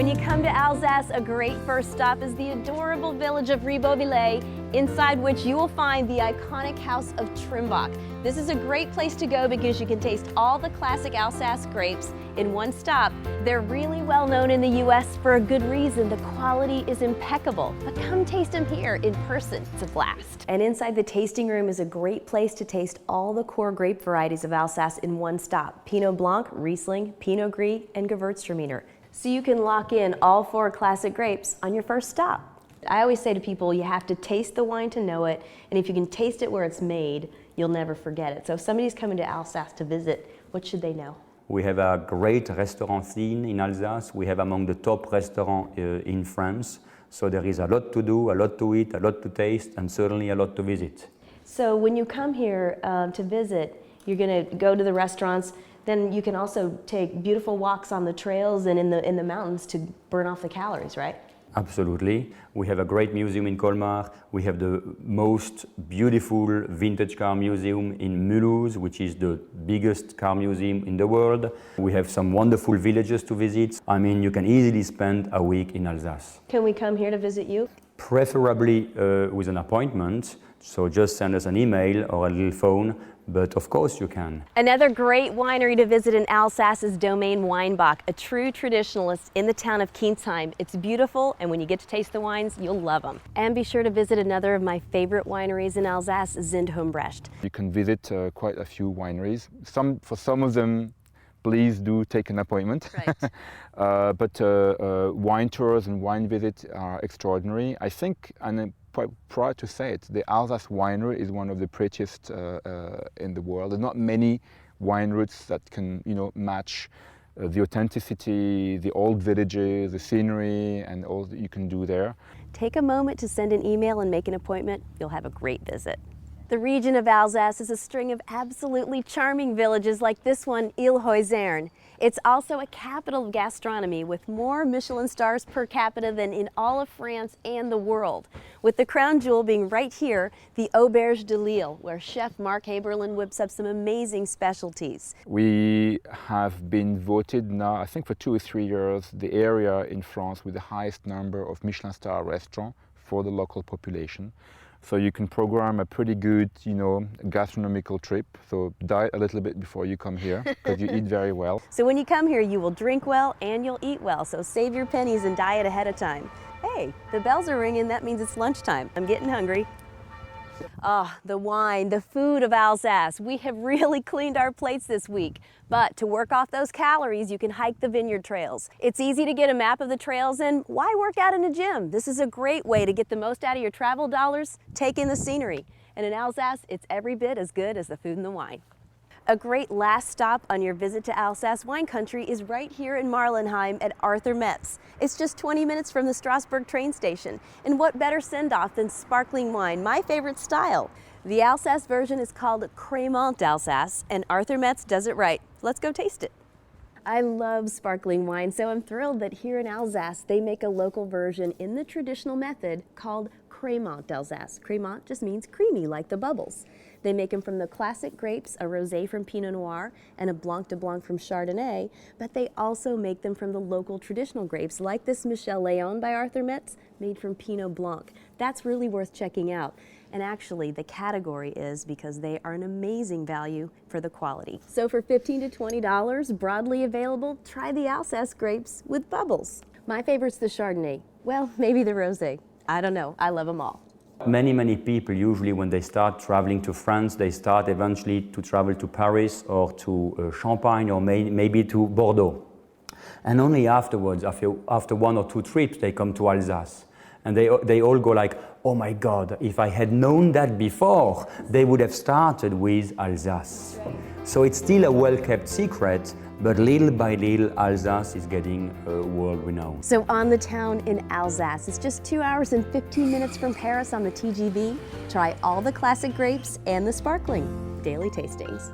you come to Alsace, a great first stop is the adorable village of Ribeauvillé, inside which you will find the iconic house of Trimbach. This is a great place to go because you can taste all the classic Alsace grapes in one stop. They're really well known in the U.S. for a good reason. The quality is impeccable, but come taste them here in person. It's a blast. And inside the tasting room is a great place to taste all the core grape varieties of Alsace in one stop: Pinot Blanc, Riesling, Pinot Gris, and Gewürztraminer. So you can lock in all 4 classic grapes on your first stop. I always say to people, you have to taste the wine to know it, and if you can taste it where it's made, you'll never forget it. So if somebody's coming to Alsace to visit, what should they know? We have a great restaurant scene in Alsace. We have among the top restaurants in France. So there is a lot to do, a lot to eat, a lot to taste, and certainly a lot to visit. So when you come here to visit, you're going to go to the restaurants. Then you can also take beautiful walks on the trails and in the mountains to burn off the calories, right? Absolutely. We have a great museum in Colmar. We have the most beautiful vintage car museum in Mulhouse, which is the biggest car museum in the world. We have some wonderful villages to visit. I mean, you can easily spend a week in Alsace. Can we come here to visit you? Preferably with an appointment. So just send us an email or a little phone. But of course you can. Another great winery to visit in Alsace is Domaine Weinbach, a true traditionalist in the town of Kienzheim. It's beautiful, and when you get to taste the wines, you'll love them. And be sure to visit another of my favorite wineries in Alsace, Zindhombrecht. You can visit quite a few wineries. For some of them, please do take an appointment. Right. But wine tours and wine visits are extraordinary. I think, and I'm quite proud to say it, the Alsace winery is one of the prettiest in the world. There's not many wine routes that can, match the authenticity, the old villages, the scenery, and all that you can do there. Take a moment to send an email and make an appointment. You'll have a great visit. The region of Alsace is a string of absolutely charming villages like this one, Ile-Hoizerne. It's also a capital of gastronomy with more Michelin stars per capita than in all of France and the world, with the crown jewel being right here, the Auberge de Lille, where Chef Mark Haberlin whips up some amazing specialties. We have been voted now, I think for 2 or 3 years, the area in France with the highest number of Michelin star restaurants for the local population. So you can program a pretty good, gastronomical trip. So diet a little bit before you come here, because you eat very well. So when you come here, you will drink well and you'll eat well. So save your pennies and diet ahead of time. Hey, the bells are ringing. That means it's lunchtime. I'm getting hungry. Oh, the wine, the food of Alsace. We have really cleaned our plates this week. But to work off those calories, you can hike the vineyard trails. It's easy to get a map of the trails, and why work out in a gym? This is a great way to get the most out of your travel dollars, take in the scenery. And in Alsace, it's every bit as good as the food and the wine. A great last stop on your visit to Alsace wine country is right here in Marlenheim at Arthur Metz. It's just 20 minutes from the Strasbourg train station. And what better send-off than sparkling wine, my favorite style. The Alsace version is called Crémant d'Alsace, and Arthur Metz does it right. Let's go taste it. I love sparkling wine, so I'm thrilled that here in Alsace they make a local version in the traditional method called Crémant d'Alsace. Crémant just means creamy, like the bubbles. They make them from the classic grapes, a rosé from Pinot Noir and a Blanc de Blanc from Chardonnay, but they also make them from the local traditional grapes, like this Michel Léon by Arthur Metz, made from Pinot Blanc. That's really worth checking out. And actually, the category is because they are an amazing value for the quality. So for $15 to $20, broadly available, try the Alsace grapes with bubbles. My favorite's the Chardonnay. Well, maybe the rosé. I don't know. I love them all. Many people, usually when they start traveling to France, they start eventually to travel to Paris or to Champagne or maybe to Bordeaux. And only afterwards, after 1 or 2 trips, they come to Alsace. And they all go like, oh my God, if I had known that before, they would have started with Alsace. So it's still a well-kept secret, but little by little, Alsace is getting world-renowned. So on the town in Alsace, it's just 2 hours and 15 minutes from Paris on the TGV. Try all the classic grapes and the sparkling. Daily tastings.